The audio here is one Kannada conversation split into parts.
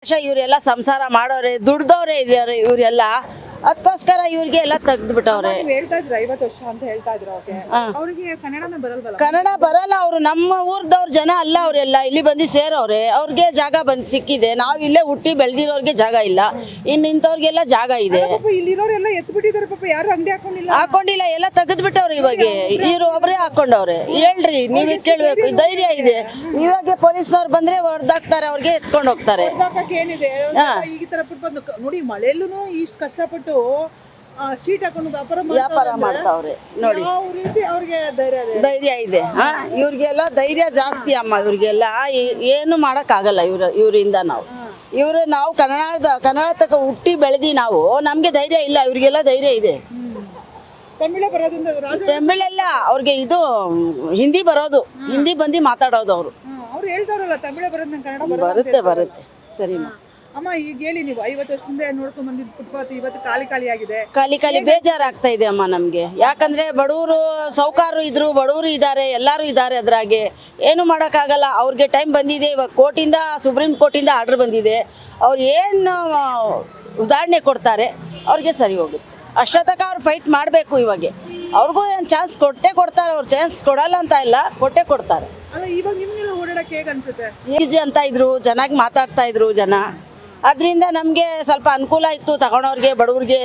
ಇವರೆಲ್ಲ ಸಂಸಾರ ಮಾಡೋರೆ ದುಡ್ದವ್ರೆ ಇದ್ದಾರೆ ಇವರೆಲ್ಲ ಅದಕ್ಕೋಸ್ಕರ ಇವ್ರಿಗೆ ಎಲ್ಲ ತೆಗ್ದ್ಬಿಟ್ಟವ್ರೆ. ಹೇಳ್ತಾ ಇದ್ರು 50 ವರ್ಷ ಅಂತ ಹೇಳ್ತಾ ಇದ್ರು. ಅವ್ರಿಗೆ ಕನ್ನಡನೇ ಬರಲ್ವಲ್ಲ? ಕನ್ನಡ ಬರಲ್ಲ. ಅವರು ನಮ್ಮ ಊರ್ದವ್ರ ಜನ ಅಲ್ಲ, ಅವರೆಲ್ಲ ಇಲ್ಲಿ ಬಂದು ಸೇರವ್ರೆ. ಅವ್ರಿಗೆ ಜಾಗ ಬಂದು ಸಿಕ್ಕಿದೆ. ನಾವು ಇಲ್ಲೇ ಹುಟ್ಟಿ ಬೆಳೆದಿರೋರ್ಗೆ ಜಾಗ ಇಲ್ಲ, ಇನ್ನು ಇಂಥವ್ರಿಗೆಲ್ಲ ಜಾಗ ಇದೆ. ಇಲ್ಲಿರೋರೆಲ್ಲ ಎತ್ಬಿಟ್ಟಿದ್ದಾರೆ ಪಾಪ, ಯಾರು ಅಂಗಡಿ ಹಾಕೊಂಡಿಲ್ಲ, ಎಲ್ಲ ತೆಗೆದ್ಬಿಟ್ಟವ್ರೆ. ಇವಾಗ ಇವ್ರು ಒಬ್ಬರೇ ಹಾಕೊಂಡವ್ರೆ. ಹೇಳ್ರಿ, ನೀವೇ ಕೇಳ್ಬೇಕು, ಧೈರ್ಯ ಇದೆ. ಇವಾಗ ಪೊಲೀಸ್ನವ್ರು ಬಂದ್ರೆ ಹೊಡೆದಾಕ್ತಾರೆ, ಅವ್ರಿಗೆ ಎತ್ಕೊಂಡು ಹೋಗ್ತಾರೆ. ಏನಿದೆ ಈ ತರ ನೋಡಿ, ಮಳೆಯಲ್ಲೂ ಇಷ್ಟು ಕಷ್ಟಪಟ್ಟು ಶೀಟ್ ಹಾಕೊಂಡು ವ್ಯಾಪಾರ ಮಾಡ್ತಾವ್ರೆ ನೋಡಿ. ಅವ್ರಿಗೆ ಧೈರ್ಯ ಇದೆ. ಇವ್ರಿಗೆಲ್ಲ ಧೈರ್ಯ ಜಾಸ್ತಿ ಅಮ್ಮ. ಇವ್ರಿಗೆಲ್ಲ ಏನು ಮಾಡಕ್ ಆಗಲ್ಲ ಇವರಿಂದ. ನಾವು ಕನ್ನಡ ತಕ ಹುಟ್ಟಿ ಬೆಳೆದಿ ನಾವು, ನಮ್ಗೆ ಧೈರ್ಯ ಇಲ್ಲ. ಇವ್ರಿಗೆಲ್ಲ ಧೈರ್ಯ ಇದೆ. ತಮಿಳೆಲ್ಲ ಅವ್ರಿಗೆ ಇದು ಹಿಂದಿ ಬರೋದು, ಹಿಂದಿ ಬಂದು ಮಾತಾಡೋದು ಅವರು. ಬರುತ್ತೆ ಸರಿ ಅಮ್ಮ. ಈಗ ಹೇಳಿ, ನೀವು 50 ವರ್ಷದಿಂದ ನೋಡ್ಕೊಂಡ್ ಬಂದಿದ್ದು ಫುಟ್ಪಾತ್ ಇವತ್ತು ಖಾಲಿ ಆಗಿದೆ. ಖಾಲಿ ಬೇಜಾರಾಗ್ತಾ ಇದೆ ಅಮ್ಮ ನಮ್ಗೆ. ಯಾಕಂದ್ರೆ ಬಡವರು ಸೌಕಾರರು ಇದ್ರು, ಬಡವರು ಇದ್ದಾರೆ, ಎಲ್ಲಾರು ಇದ್ದಾರೆ. ಅದ್ರಾಗೆ ಏನು ಮಾಡೋಕ್ಕಾಗಲ್ಲ. ಅವ್ರಿಗೆ ಟೈಮ್ ಬಂದಿದೆ. ಇವಾಗ ಕೋರ್ಟಿಂದ, ಸುಪ್ರೀಂ ಕೋರ್ಟಿಂದ ಆರ್ಡರ್ ಬಂದಿದೆ. ಅವ್ರು ಏನು ಉದಾಹರಣೆ ಕೊಡ್ತಾರೆ ಅವ್ರಿಗೆ ಸರಿ ಹೋಗುತ್ತೆ. ಅಷ್ಟೊತ್ತಕ ಅವ್ರು ಫೈಟ್ ಮಾಡಬೇಕು. ಇವಾಗ ಅವ್ರಿಗೂ ಏನು ಚಾನ್ಸ್ ಕೊಡ್ತಾರೆ. ಅವ್ರು ಚಾನ್ಸ್ ಕೊಡಲ್ಲ ಅಂತ ಇಲ್ಲ, ಕೊಡ್ತಾರೆ. ಓಡಾಡಕ್ಕೆ ಹೇಗೆ ಅನ್ಸುತ್ತೆ? ಈಜಿ ಅಂತ ಇದ್ರು, ಚೆನ್ನಾಗಿ ಮಾತಾಡ್ತಾ ಇದ್ರು ಜನ. ಅದರಿಂದ ನಮಗೆ ಸ್ವಲ್ಪ ಅನುಕೂಲ ಇತ್ತು. ತಗೊಳೋರಿಗೆ, ಬಡವ್ರಿಗೆ,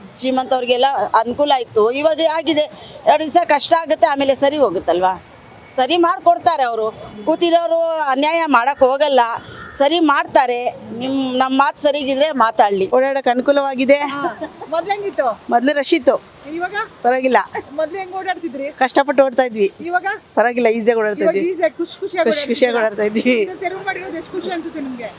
ಶ್ರೀಮಂತವ್ರಿಗೆಲ್ಲ ಅನುಕೂಲ ಇತ್ತು. ಇವಾಗ ಆಗಿದೆ. 2 ದಿವಸ ಕಷ್ಟ ಆಗುತ್ತೆ, ಆಮೇಲೆ ಸರಿ ಹೋಗುತ್ತಲ್ವಾ. ಸರಿ ಮಾಡಿಕೊಡ್ತಾರೆ. ಅವರು ಕೂತಿರೋರು ಅನ್ಯಾಯ ಮಾಡೋಕ್ಕೆ ಹೋಗಲ್ಲ, ಸರಿ ಮಾಡ್ತಾರೆ. ನಮ್ಮ ಮಾತು ಸರಿಗಿದ್ರೆ ಮಾತಾಡಲಿ. ಓಡಾಡಕ್ಕೆ ಅನುಕೂಲವಾಗಿದೆ. ಮೊದಲು ರಶ್ ಇತ್ತು, ಇವಾಗ ಪರವಾಗಿಲ್ಲ. ಮೊದಲು ಹೆಂಗ್ ಓಡಾಡ್ತಿದ್ರಿ? ಕಷ್ಟಪಟ್ಟು ಓಡ್ತಾ ಇದ್ವಿ. ಇವಾಗ ಪರವಾಗಿಲ್ಲ, ಈಸಿಯಾಗಿ ಓಡಾಡ್ತಾ ಇದ್ವಿ. ಖುಷಿಯಾಗಿ ಓಡಾಡ್ತಾ ಇದ್ವಿ. ಖುಷಿ ಅನ್ಸುತ್ತೆ ನಿಮ್ಗೆ?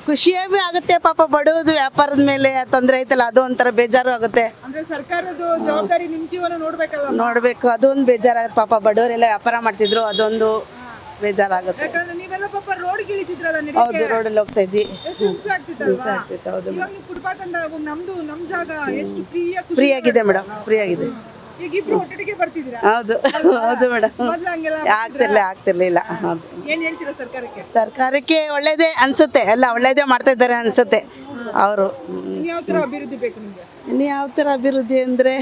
ಖುಷಿಯಾಗಿ ಆಗುತ್ತೆ. ಪಾಪ ಬಡವುದು ವ್ಯಾಪಾರದ ಮೇಲೆ ತೊಂದರೆ ಐತಲ್ಲ, ಅದು ಒಂಥರ ಬೇಜಾರು ಆಗುತ್ತೆ. ಅಂದ್ರೆ ಸರ್ಕಾರದ ಜವಾಬ್ದಾರಿ ನಿಮ್ ಜೀವನ ನೋಡ್ಬೇಕಲ್ಲ, ನೋಡ್ಬೇಕು. ಅದೊಂದು ಬೇಜಾರಾಗುತ್ತೆ. ಪಾಪ ಬಡವರೆಲ್ಲ ವ್ಯಾಪಾರ ಮಾಡ್ತಿದ್ರು, ಅದೊಂದು ಬೇಜಾರಾಗುತ್ತೆ. ಯಾಕಂದ್ರೆ ನೀವೆಲ್ಲ ಪಾಪ ರೋಡ್ಗೆ ಇಳಿತಿದ್ರಲ್ಲ, ಹೌದು, ರೋಡಲ್ಲಿ ಹೋಗ್ತಾ ಇದ್ವಿ. ಎಷ್ಟು ಹಿಂಸೆ ಆಗ್ತಿತ್ತಲ್ವಾ? ಹೌದು. ಇವಾಗ ನೀವು ಫುಟ್ಪಾತ್ ಅಂತ ನಮ್ ಜಾಗ ಎಷ್ಟು ಫ್ರೀ ಆಗಿದೆ ಮೇಡಮ್, ಫ್ರೀ ಆಗಿದೆ. ಈಗ ಇಬ್ರು ಒಟ್ಟಿಗೆ ಬರ್ತಿದ್ದೀರಾ? ಹೌದು ಮೇಡಮ್. ಆಗ್ತಿರ್ಲಿಲ್ಲ. ಏನ್ ಹೇಳ್ತೀರಾ ಸರ್ಕಾರಕ್ಕೆ? ಸರ್ಕಾರಕ್ಕೆ ಒಳ್ಳೇದೇ ಅನ್ಸುತ್ತೆ, ಎಲ್ಲ ಒಳ್ಳೇದೇ ಮಾಡ್ತಾ ಇದ್ದಾರೆ ಅನ್ಸುತ್ತೆ ಅವರು. ಯಾವ ತರ ಅಭಿವೃದ್ಧಿ ಬೇಕು ನಿಮ್ಗೆ? ಇನ್ನು ಯಾವ ಥರ ಅಭಿವೃದ್ಧಿ ಅಂದರೆ,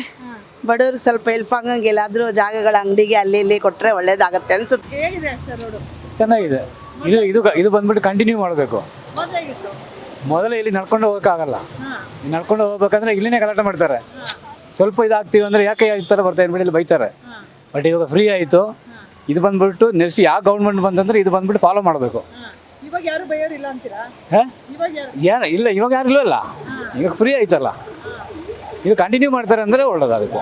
ಬಡವ್ರಿಗೆ ಸ್ವಲ್ಪ ಹೆಲ್ಪ್ ಆಗಂಗೆ ಎಲ್ಲಾದರೂ ಜಾಗಗಳ ಅಂಗಡಿಗೆ ಅಲ್ಲಿ ಇಲ್ಲಿ ಕೊಟ್ಟರೆ ಒಳ್ಳೇದಾಗತ್ತೆ ಅನ್ಸುತ್ತೆ. ಹೇಗಿದೆ ಸರ್ ರೋಡು? ಚೆನ್ನಾಗಿದೆ. ಇದು ಬಂದ್ಬಿಟ್ಟು ಕಂಟಿನ್ಯೂ ಮಾಡಬೇಕು. ಮೊದಲೇ ಇಲ್ಲಿ ನಡ್ಕೊಂಡು ಹೋಗೋಕ್ಕಾಗಲ್ಲ. ನಡ್ಕೊಂಡು ಹೋಗ್ಬೇಕಂದ್ರೆ ಇಲ್ಲಿನೇ ಗಲಾಟೆ ಮಾಡ್ತಾರೆ. ಸ್ವಲ್ಪ ಇದಾಗ್ತೀವಿ ಅಂದರೆ ಯಾಕೆ ಈ ಥರ ಬರ್ತಾ ಇದ್ಬಿಟ್ಟು ಇಲ್ಲಿ ಬೈತಾರೆ. ಬಟ್ ಇವಾಗ ಫ್ರೀ ಆಯಿತು. ಇದು ಬಂದ್ಬಿಟ್ಟು ನೆಕ್ಸ್ಟ್ ಯಾವ ಗೌರ್ಮೆಂಟ್ ಬಂತಂದ್ರೆ ಇದು ಬಂದ್ಬಿಟ್ಟು ಫಾಲೋ ಮಾಡಬೇಕು. ಇವಾಗ ಯಾರು ಬೈಯೋರಿಲ್ಲ ಅಂತೀರಾ? ಇಲ್ಲ, ಇವಾಗ ಯಾರು ಇಲ್ಲಲ್ಲ. ಇವಾಗ ಫ್ರೀ ಆಯ್ತಲ್ಲ, ಇದು ಕಂಟಿನ್ಯೂ ಮಾಡ್ತಾರೆ ಅಂದರೆ ಒಳ್ಳೇದಾಗುತ್ತೆ.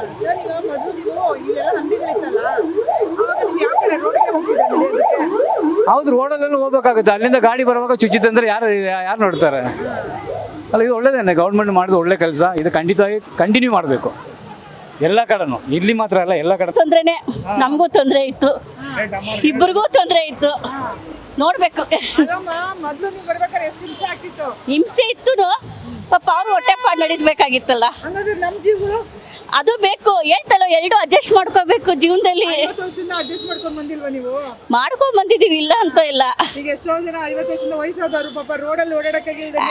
ಹೌದು, ರೋಡಲ್ಲೆಲ್ಲ ಹೋಗ್ಬೇಕಾಗುತ್ತೆ. ಅಲ್ಲಿಂದ ಗಾಡಿ ಬರುವಾಗ ಚುಚ್ಚಿತ್ತಂದ್ರೆ ಯಾರು ನೋಡ್ತಾರೆ ಅಲ್ಲ. ಇದು ಒಳ್ಳೇದೇನೆ, ಗೌರ್ಮೆಂಟ್ ಮಾಡೋದು ಒಳ್ಳೆ ಕೆಲಸ. ಇದು ಖಂಡಿತವಾಗಿ ಕಂಟಿನ್ಯೂ ಮಾಡಬೇಕು ಎಲ್ಲ ಕಡೆನೂ, ಇಲ್ಲಿ ಮಾತ್ರ ಅಲ್ಲ, ಎಲ್ಲ ಕಡೆ. ತೊಂದರೆನೇ, ನಮಗೂ ತೊಂದರೆ ಇತ್ತು, ಇಬ್ಬರಿಗೂ ತೊಂದರೆ ಇತ್ತು. ನೋಡ್ಬೇಕು. ಹಿಂಸೆ ಇತ್ತು. ಪಾಪ ಅವ್ರು ಹೊಟ್ಟೆ ಪಾಡು ನಡೀಬೇಕಾಗಿತ್ತಲ್ಲ. ಅದು ಬೇಕು. ಹೇಳ್ತಲ್ಲ, ಎರಡು ಅಡ್ಜಸ್ಟ್ ಮಾಡ್ಕೋಬೇಕು ಜೀವನದಲ್ಲಿ. ಮಾಡ್ಕೊಂಡ್ ಬಂದಿದೀವಿ, ಇಲ್ಲ ಅಂತ ಇಲ್ಲ.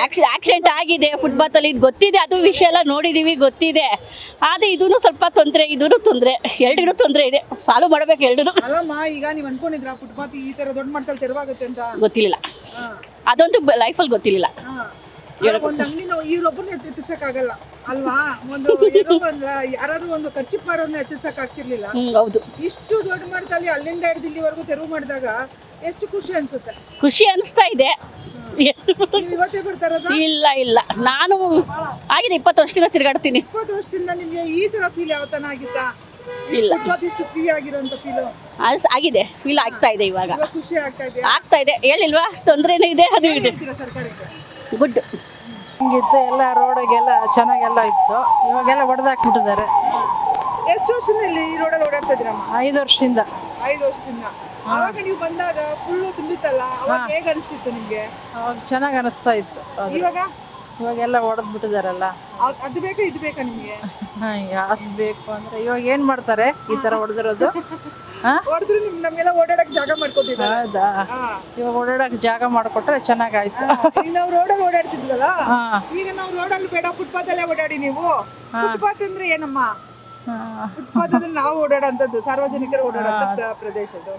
ಆಕ್ಸಿಡೆಂಟ್ ಆಗಿದೆ ಫುಟ್ಪಾತ್ ಅಲ್ಲಿ, ಗೊತ್ತಿದೆ. ಅದು ವಿಷಯ ಎಲ್ಲ ನೋಡಿದೀವಿ, ಗೊತ್ತಿದೆ. ಆದ್ರೆ ಇದೂ ಸ್ವಲ್ಪ ತೊಂದರೆ, ಇದೂ ತೊಂದರೆ, ಎರಡೂ ತೊಂದರೆ ಇದೆ. ಸಾಲ್ವ್ ಮಾಡ್ಬೇಕು ಎರಡೂ. ಈಗ ನೀವು ಅನ್ಕೊಂಡಿದ್ರ ಫುಟ್ಪಾತ್ ಈ ತರ ದೊಡ್ಡ ಮಟ್ಟದಲ್ಲಿ ತೆರವಾಗುತ್ತೆ ಅಂತ? ಗೊತ್ತಿಲ್ಲ, ಅದಂತೂ ಲೈಫಲ್ಲಿ ಗೊತ್ತಿಲ್ಲ. ಇವ್ರೊಬ್ಬರನ್ನ ಎತ್ತಿಸಕ್ಕಾಗಲ್ಲ ಅಲ್ವಾ? ಯಾರಾದ್ರೂ ಒಂದು ಖರ್ಚಿಪ್ ಮಾರೋನ್ನ ಎತ್ತಿಸಕ್ ಆಗ್ತಿರ್ಲಿಲ್ಲ. ಹೌದು. ಇಷ್ಟು ದೊಡ್ಡ ಮಟ್ಟದಲ್ಲಿ ಅಲ್ಲಿಂದ ಹಿಡಿದು ಇಲ್ಲಿವರೆಗೂ ತೆರವು ಮಾಡಿದಾಗ ಎಷ್ಟು ಖುಷಿ ಅನ್ಸುತ್ತೆ? ಖುಷಿ ಅನಿಸ್ತಾ ಇದೆ. ಇವತ್ತೇ ಬರ್ತಾರದ? ಇಲ್ಲ, ನಾನು ಆಗಿದೆ 20 ವರ್ಷದಿಂದ ತಿರುಗಾಡ್ತೀನಿ. 20 ವರ್ಷದಿಂದ ನಿಮ್ಗೆ ಈ ತರ ಫೀಲ್ ಯಾವ ತನ ಆಗಿತ್ತಾ? ಇಲ್ಲ, ಇಷ್ಟು ಫ್ರೀ ಆಗಿರೋಂತ ಫೀಲ್ ಆಗಿದೆ. ಫೀಲ್ ಆಗ್ತಾ ಇದೆ ಇವಾಗ. ಖುಷಿ ಆಗ್ತಾ ಇದೆ. ಹೇಳಿಲ್ವಾ, ತೊಂದರೆನೂ ಇದೆ, ಅದು ಇದೆ. ಸರ್ಕಾರಕ್ಕೆ ಗುಡ್. ಹಿಂಗಿತ್ತು ಎಲ್ಲ, ರೋಡಿಗೆಲ್ಲ ಚೆನ್ನಾಗೆಲ್ಲ ಇತ್ತು. ಇವಾಗೆಲ್ಲ ಹೊಡೆದಾಕ್ಬಿಟ್ಟಿದ್ದಾರೆ. ಎಷ್ಟು ವರ್ಷದಿಂದ ಇಲ್ಲಿ ಈ ರೋಡಲ್ಲಿ ಓಡಾಡ್ತಾ ಇದ್ದೀರಮ್ಮ? 5 ವರ್ಷದಿಂದ. 5 ವರ್ಷದಿಂದ. ಅವಾಗ ನೀವು ಬಂದಾಗ ಫುಲ್ಲು ತುಂಬಿತ್ತಲ್ಲ, ಅವಾಗ ಹೇಗೆ ಅನಿಸ್ತಿತ್ತು ನಿಮ್ಗೆ? ಅವಾಗ ಚೆನ್ನಾಗಿ ಅನಿಸ್ತಾ ಇತ್ತು. ಇವಾಗೆಲ್ಲ ಹೊಡೆದ್ಬಿಟ್ಟಿದಾರಲ್ಲ. ಅದು ಬೇಕಾ ಇದು ಬೇಕಾ ನಿಮ್ಗೆ? ಯಾವ್ದು ಬೇಕು ಅಂದ್ರೆ ಇವಾಗ ಏನ್ ಮಾಡ್ತಾರೆ ಈ ತರ ಹೊಡೆದಿರೋದು? ಹಾ? ಹೊಡೆದ್ರು ನಮ್ಗೆಲ್ಲ ಓಡಾಡಕ್ ಜಾಗ ಮಾಡ್ಕೊಟ್ಟಿದ್ದಾರೆ. ಹೌದಾ ಇವಾಗ ಓಡಾಡಕ್ ಜಾಗ ಮಾಡಿಕೊಟ್ರೆ ಚೆನ್ನಾಗಾಯ್ತು. ಈಗ ನಾವು ರೋಡಲ್ಲಿ ಓಡಾಡ್ತಿದ್ವಲ್ಲ, ಹಾ ಈಗ ನಾವು ರೋಡಲ್ಲಿ ಬೇಡ ಫುಟ್ಪಾತ್ ಅಲ್ಲೇ ಓಡಾಡಿ. ನೀವು ಫುಟ್ಪಾತ್ ಅಂದ್ರೆ ಏನಮ್ಮ? ಹಾ. ಫುಟ್ಪಾತ್ ಅಂದ್ರೆ ನಾವು ಓಡಾಡೋಂಥದ್ದು, ಸಾರ್ವಜನಿಕರು ಓಡಾಡೋ ಪ್ರದೇಶದ್ದು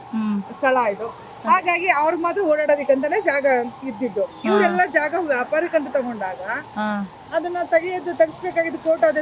ಸ್ಥಳ ಇದು. ಹಾಗಾಗಿ ಅವ್ರಿಗೆ ಮಾತ್ರ ಓಡಾಡೋದಕ್ಕಂತಾನೆ ಜಾಗ ಇದ್ದಿದ್ದು. ಇವರೆಲ್ಲ ಜಾಗ ವ್ಯಾಪಾರಕ್ಕಂತ ತಗೊಂಡಾಗ ಹಾ ಅದನ್ನ ತೆಗಿಸ್ಬೇಕಾಗಿದ್ದು ಕೋರ್ಟ್ ಆದೇಶ